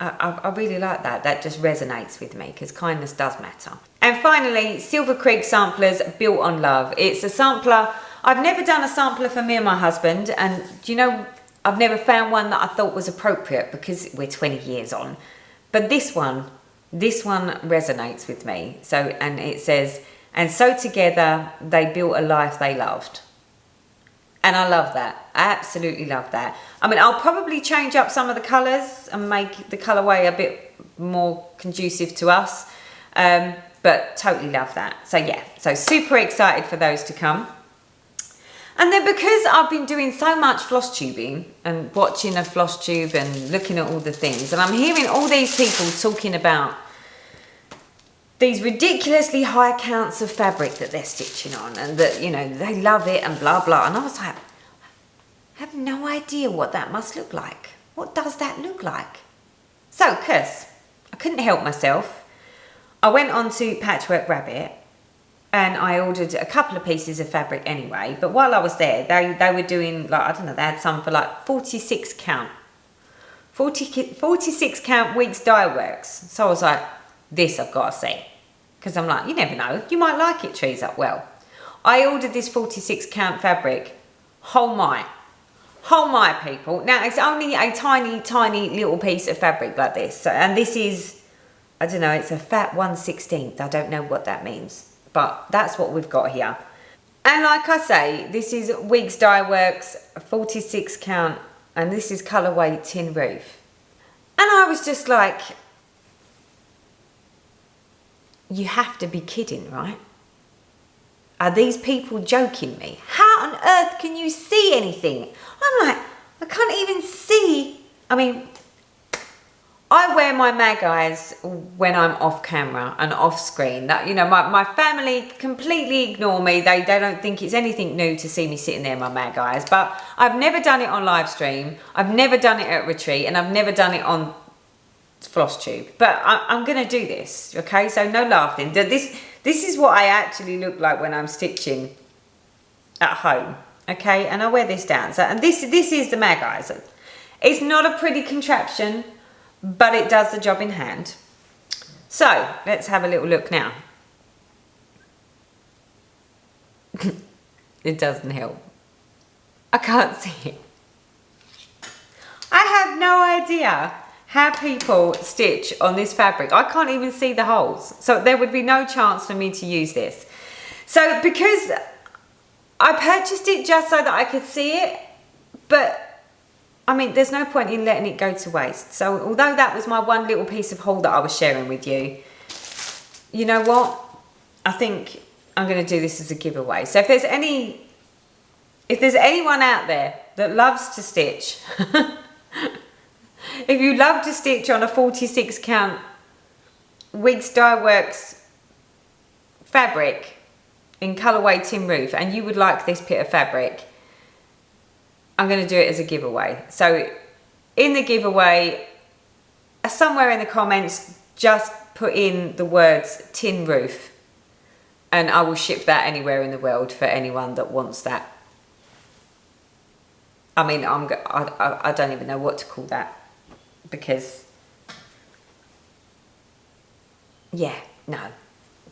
I really like that. That just resonates with me because kindness does matter. And finally, Silver Creek Samplers Built on Love. It's a sampler. I've never done a sampler for me and my husband. And, you know, I've never found one that I thought was appropriate because we're 20 years on. But this one resonates with me. So, and it says, and so together they built a life they loved. And I love that. I absolutely love that. I mean, I'll probably change up some of the colours and make the colourway a bit more conducive to us. But totally love that. So yeah, so super excited for those to come. And then because I've been doing so much floss tubing and watching a floss tube and looking at all the things, and I'm hearing all these people talking about these ridiculously high counts of fabric that they're stitching on and that, you know, they love it and blah, blah. And I was like, I have no idea what that must look like. What does that look like? So, cause I couldn't help myself. I went on to Patchwork Rabbit and I ordered a couple of pieces of fabric anyway. But while I was there, they were doing, like, I don't know, they had some for like 46 count. 46 count weeks dye works. So I was like, this I've got to see. Because I'm like, you never know, you might like it, Teresa. Well, I ordered this 46 count fabric. Oh my people. Now it's only a tiny, tiny little piece of fabric like this. So, and this is, I don't know, it's a fat 1/16. I don't know what that means. But that's what we've got here. And like I say, this is Weeks Dye Works, 46 count. And this is colourway Tin Roof. And I was just like, you have to be kidding, right? Are these people joking me? How on earth can you see anything? I'm like, I can't even see. I mean, I wear my mag eyes when I'm off camera and off screen. That, you know, my family completely ignore me. They don't think it's anything new to see me sitting there in my mag eyes. But I've never done it on live stream. I've never done it at retreat, and I've never done it on floss tube. But I'm going to do this, okay? So no laughing. This is what I actually look like when I'm stitching at home, okay? And I wear this down. So, and this is the mag eyes. It's not a pretty contraption, but it does the job in hand. So let's have a little look now. It doesn't help. I can't see it. I have no idea how people stitch on this fabric. I can't even see the holes. So there would be no chance for me to use this. So because I purchased it just so that I could see it, but I mean, there's no point in letting it go to waste. So although that was my one little piece of haul that I was sharing with you, you know what? I think I'm going to do this as a giveaway. So if there's anyone out there that loves to stitch, if you love to stitch on a 46 count Weeks Dye Works fabric in colourway Tin Roof and you would like this bit of fabric, I'm going to do it as a giveaway. So in the giveaway, somewhere in the comments, just put in the words Tin Roof and I will ship that anywhere in the world for anyone that wants that. I mean, I don't even know what to call that because, yeah, no.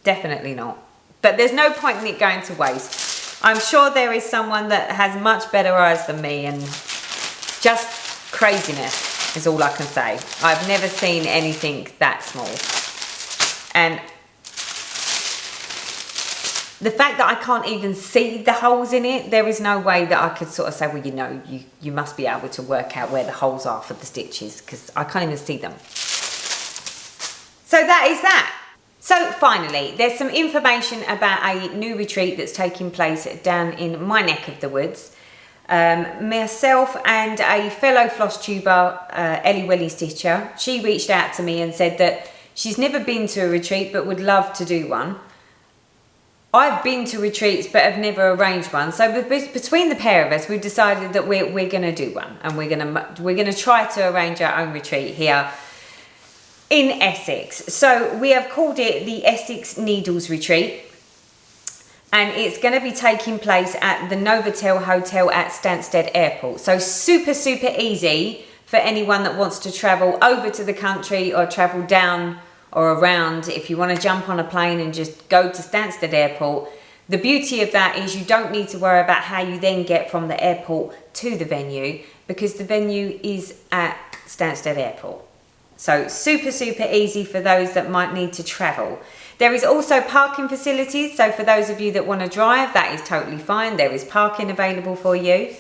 Definitely not. But there's no point in it going to waste. I'm sure there is someone that has much better eyes than me, and just craziness is all I can say. I've never seen anything that small. And the fact that I can't even see the holes in it, there is no way that I could sort of say, well, you know, you must be able to work out where the holes are for the stitches, because I can't even see them. So that is that. So finally, there's some information about a new retreat that's taking place down in my neck of the woods. Myself and a fellow floss tuber, Ellie Welly Stitcher, she reached out to me and said that she's never been to a retreat but would love to do one. I've been to retreats but have never arranged one, so between the pair of us we've decided that we're going to do one, and we're going to try to arrange our own retreat here in Essex. So we have called it the Essex Needles Retreat, and it's going to be taking place at the Novotel Hotel at Stansted Airport. So super easy for anyone that wants to travel over to the country or travel down or around. If you want to jump on a plane and just go to Stansted Airport, the beauty of that is you don't need to worry about how you then get from the airport to the venue, because the venue is at Stansted Airport. So super easy for those that might need to travel. There is also parking facilities, so for those of you that want to drive, that is totally fine. There is parking available for you.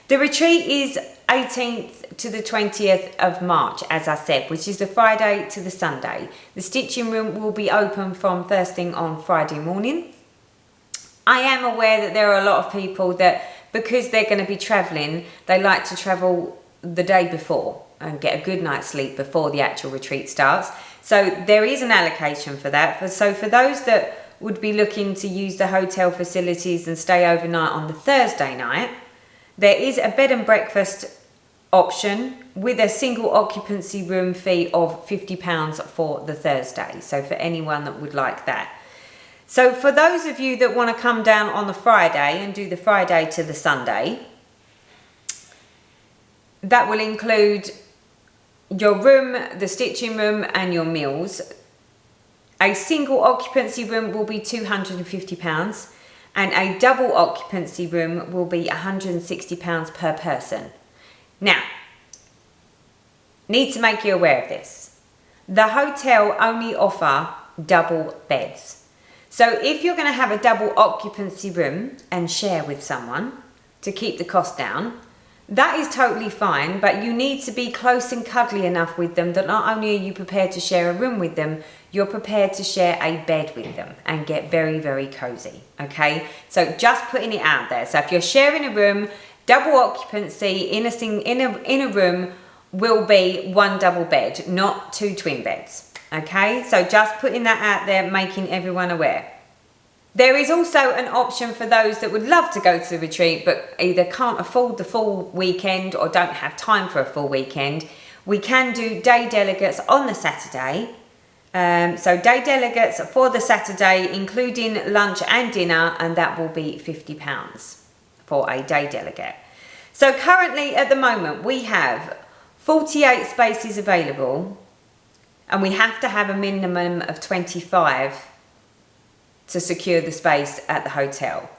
The retreat is 18th to the 20th of March, as I said, which is the Friday to the Sunday. The stitching room will be open from first thing on Friday morning. I am aware that there are a lot of people that, because they're going to be travelling, they like to travel the day before and get a good night's sleep before the actual retreat starts. So there is an allocation for that. So for those that would be looking to use the hotel facilities and stay overnight on the Thursday night, there is a bed and breakfast option with a single occupancy room fee of £50 for the Thursday. So for anyone that would like that. So for those of you that want to come down on the Friday and do the Friday to the Sunday, that will include your room, the stitching room and your meals. A single occupancy room will be £250 and a double occupancy room will be £160 per person. Now, need to make you aware of this. The hotel only offer double beds. So if you're going to have a double occupancy room and share with someone to keep the cost down, that is totally fine, but you need to be close and cuddly enough with them that not only are you prepared to share a room with them, you're prepared to share a bed with them and get very cozy, okay? So just putting it out there. So if you're sharing a room, double occupancy in a room will be one double bed, not two twin beds, okay? So just putting that out there, making everyone aware. There is also an option for those that would love to go to the retreat but either can't afford the full weekend or don't have time for a full weekend. We can do day delegates on the Saturday. So day delegates for the Saturday, including lunch and dinner, and that will be £50 for a day delegate. So currently at the moment we have 48 spaces available, and we have to have a minimum of 25 to secure the space at the hotel.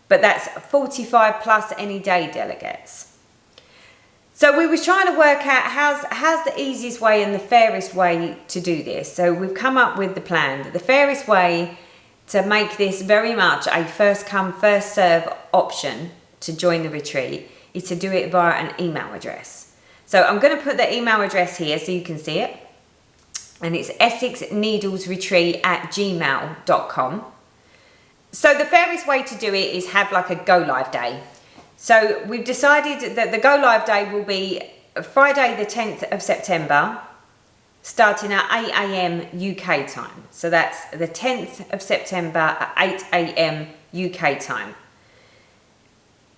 But that's 45 plus any day delegates. So we were trying to work out how's the easiest way and the fairest way to do this. So we've come up with the plan that the fairest way to make this very much a first come first serve option to join the retreat is to do it via an email address. So I'm going to put the email address here so you can see it, and it's essexneedlesretreat@gmail.com. So the fairest way to do it is have like a go live day. So we've decided that the go live day will be Friday the 10th of September, starting at 8 AM UK time. So that's the 10th of September at 8 AM UK time.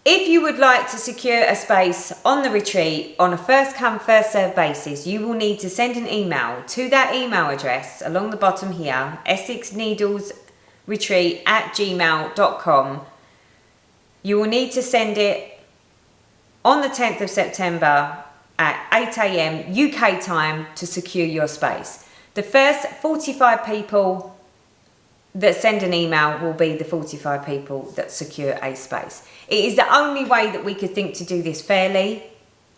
If you would like to secure a space on the retreat on a first come first serve basis, you will need to send an email to that email address along the bottom here, essexneedlesretreat@gmail.com. You will need to send it on the 10th of September at 8 AM UK time to secure your space. The first 45 people that send an email will be the 45 people that secure a space. It is the only way that we could think to do this fairly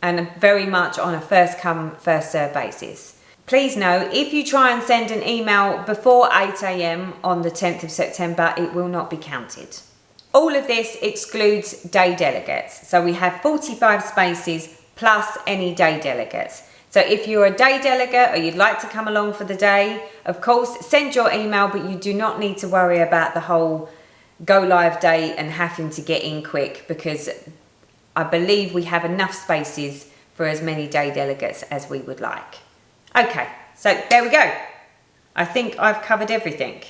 and very much on a first come, first served basis. Please know, if you try and send an email before 8 AM on the 10th of September, it will not be counted. All of this excludes day delegates. So we have 45 spaces plus any day delegates. So if you're a day delegate or you'd like to come along for the day, of course, send your email, but you do not need to worry about the whole go live date and having to get in quick, because I believe we have enough spaces for as many day delegates as we would like. Okay, so there we go. I think I've covered everything.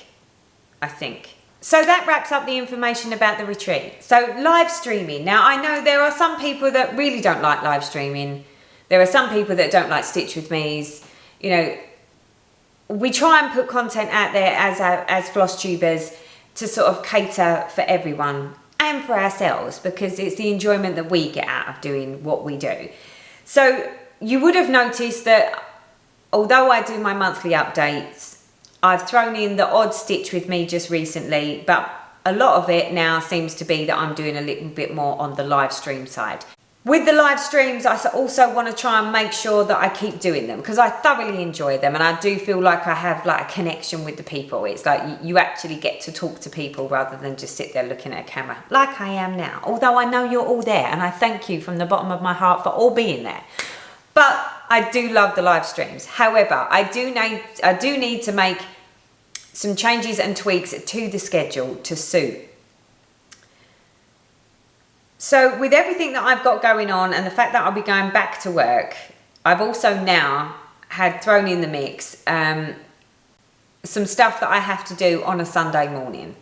So that wraps up the information about the retreat. So live streaming. Now I know there are some people that really don't like live streaming. There are some people that don't like Stitch with Me's. You know, we try and put content out there as Flosstubers to sort of cater for everyone and for ourselves, because it's the enjoyment that we get out of doing what we do. So you would have noticed that although I do my monthly updates, I've thrown in the odd Stitch with Me just recently, but a lot of it now seems to be that I'm doing a little bit more on the live stream side. With the live streams, I also want to try and make sure that I keep doing them, because I thoroughly enjoy them, and I do feel like I have like a connection with the people. It's like you actually get to talk to people rather than just sit there looking at a camera like I am now. Although I know you're all there, and I thank you from the bottom of my heart for all being there. But I do love the live streams. However, I do need to make some changes and tweaks to the schedule to suit. So with everything that I've got going on and the fact that I'll be going back to work, I've also now had thrown in the mix some stuff that I have to do on a Sunday morning.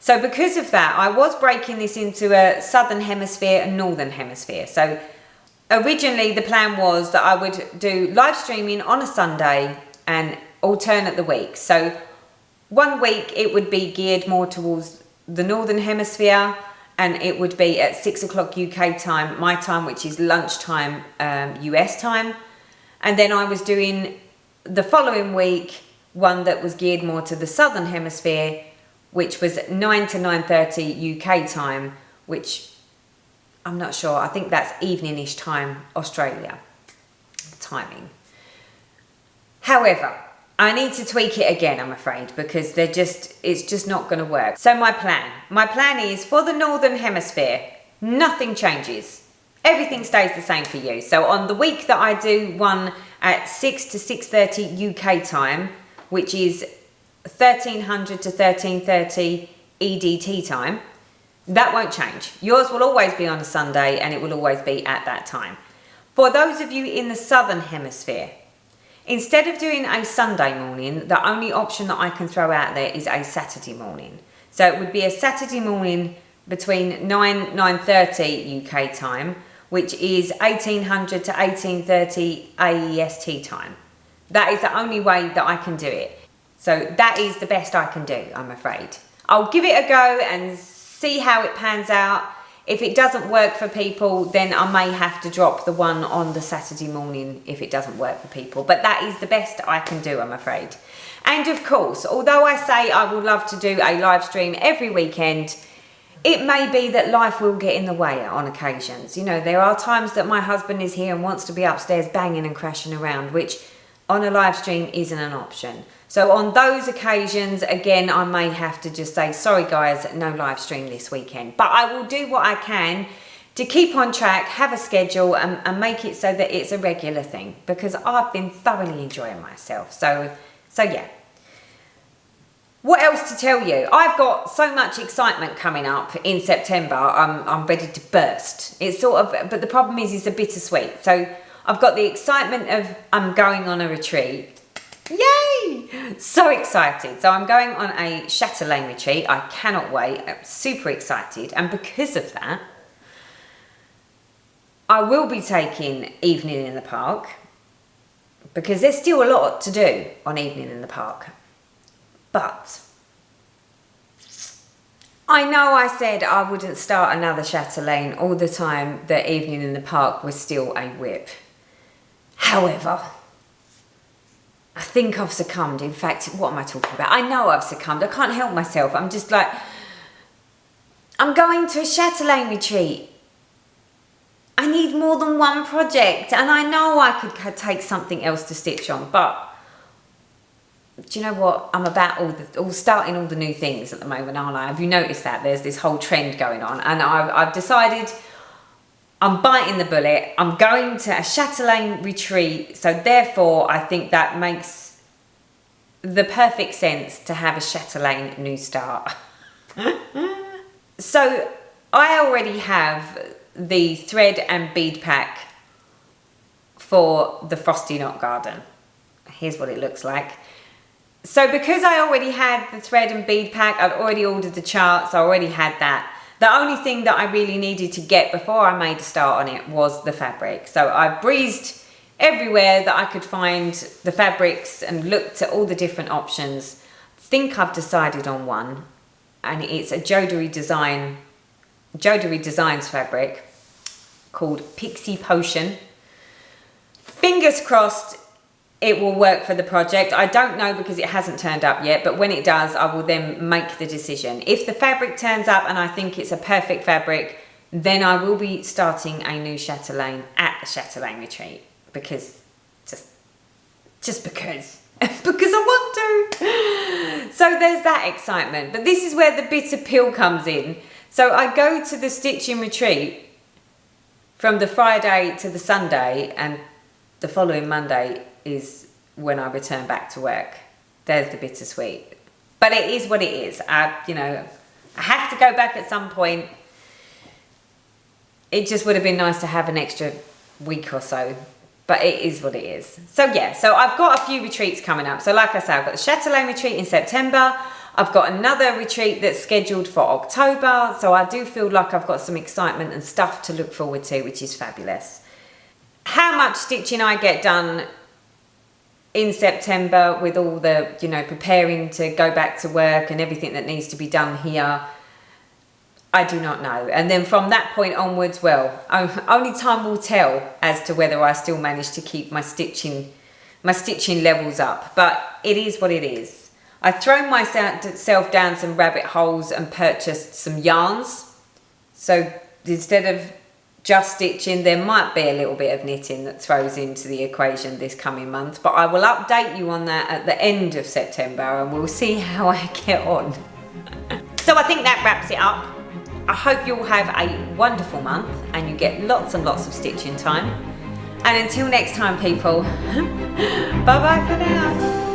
So because of that, I was breaking this into a Southern Hemisphere and Northern Hemisphere. So originally the plan was that I would do live streaming on a Sunday and alternate the week. So one week it would be geared more towards the Northern Hemisphere, and it would be at 6 o'clock UK time, my time, which is lunchtime US time. And then I was doing the following week one that was geared more to the Southern Hemisphere, which was 9 to 9:30 UK time, which I'm not sure, I think that's evening-ish time, Australia timing. However, I need to tweak it again, I'm afraid, because it's just not going to work. So my plan is for the Northern Hemisphere, nothing changes. Everything stays the same for you. So on the week that I do one at 6 to 6:30 UK time, which is 1300 to 1330 EDT time, that won't change. Yours will always be on a Sunday, and it will always be at that time. For those of you in the Southern Hemisphere, instead of doing a Sunday morning, the only option that I can throw out there is a Saturday morning. So it would be a Saturday morning between 9:30 UK time, which is 1800 to 1830 AEST time. That is the only way that I can do it. So that is the best I can do, I'm afraid. I'll give it a go and see how it pans out. If it doesn't work for people, then I may have to drop the one on the Saturday morning if it doesn't work for people. But that is the best I can do, I'm afraid. And of course, although I say I would love to do a live stream every weekend, it may be that life will get in the way on occasions. You know, there are times that my husband is here and wants to be upstairs banging and crashing around, which on a live stream isn't an option. So on those occasions, again, I may have to just say, sorry guys, no live stream this weekend. But I will do what I can to keep on track, have a schedule, and make it so that it's a regular thing, because I've been thoroughly enjoying myself. So yeah. What else to tell you? I've got so much excitement coming up in September. I'm ready to burst. It's sort of, but the problem is it's a bittersweet. So I've got the excitement of I'm going on a retreat. Yay! So excited. So I'm going on a Chatelaine retreat. I cannot wait. I'm super excited. And because of that, I will be taking Evening in the Park, because there's still a lot to do on Evening in the Park. But I know I said I wouldn't start another Chatelaine all the time that Evening in the Park was still a whip. However, I think I've succumbed. In fact, what am I talking about? I know I've succumbed. I can't help myself. I'm just like, I'm going to a Chatelaine retreat. I need more than one project, and I know I could take something else to stitch on, but do you know what? I'm about starting all the new things at the moment, aren't I? Have you noticed that? There's this whole trend going on, and I've decided I'm biting the bullet. I'm going to a Chatelaine retreat, so therefore I think that makes the perfect sense to have a Chatelaine new start. So I already have the thread and bead pack for the Frosty Knot Garden. Here's what it looks like. So because I already had the thread and bead pack, I'd already ordered the charts, I already had that. The only thing that I really needed to get before I made a start on it was the fabric. So I breezed everywhere that I could find the fabrics and looked at all the different options. I think I've decided on one, and it's a Jodery Designs fabric called Pixie Potion. Fingers crossed it will work for the project. I don't know because it hasn't turned up yet, but when it does, I will then make the decision. If the fabric turns up and I think it's a perfect fabric, then I will be starting a new Chatelaine at the Chatelaine retreat, because just because I want to. So there's that excitement. But this is where the bitter pill comes in. So I go to the stitching retreat from the Friday to the Sunday, and the following Monday is when I return back to work. There's the bittersweet. But it is what it is. I have to go back at some point. It just would have been nice to have an extra week or so. But it is what it is. So yeah, so I've got a few retreats coming up. So like I said, I've got the Chatelaine retreat in September. I've got another retreat that's scheduled for October. So I do feel like I've got some excitement and stuff to look forward to, which is fabulous. How much stitching I get done in September with all the, preparing to go back to work and everything that needs to be done here, I do not know. And then from that point onwards, well, only time will tell as to whether I still manage to keep my stitching levels up. But it is what it is. I've thrown myself down some rabbit holes and purchased some yarns. So instead of just stitching, there might be a little bit of knitting that throws into the equation this coming month, but I will update you on that at the end of September, and we'll see how I get on. So I think that wraps it up. I hope you'll have a wonderful month and you get lots and lots of stitching time. And until next time, people, bye bye for now.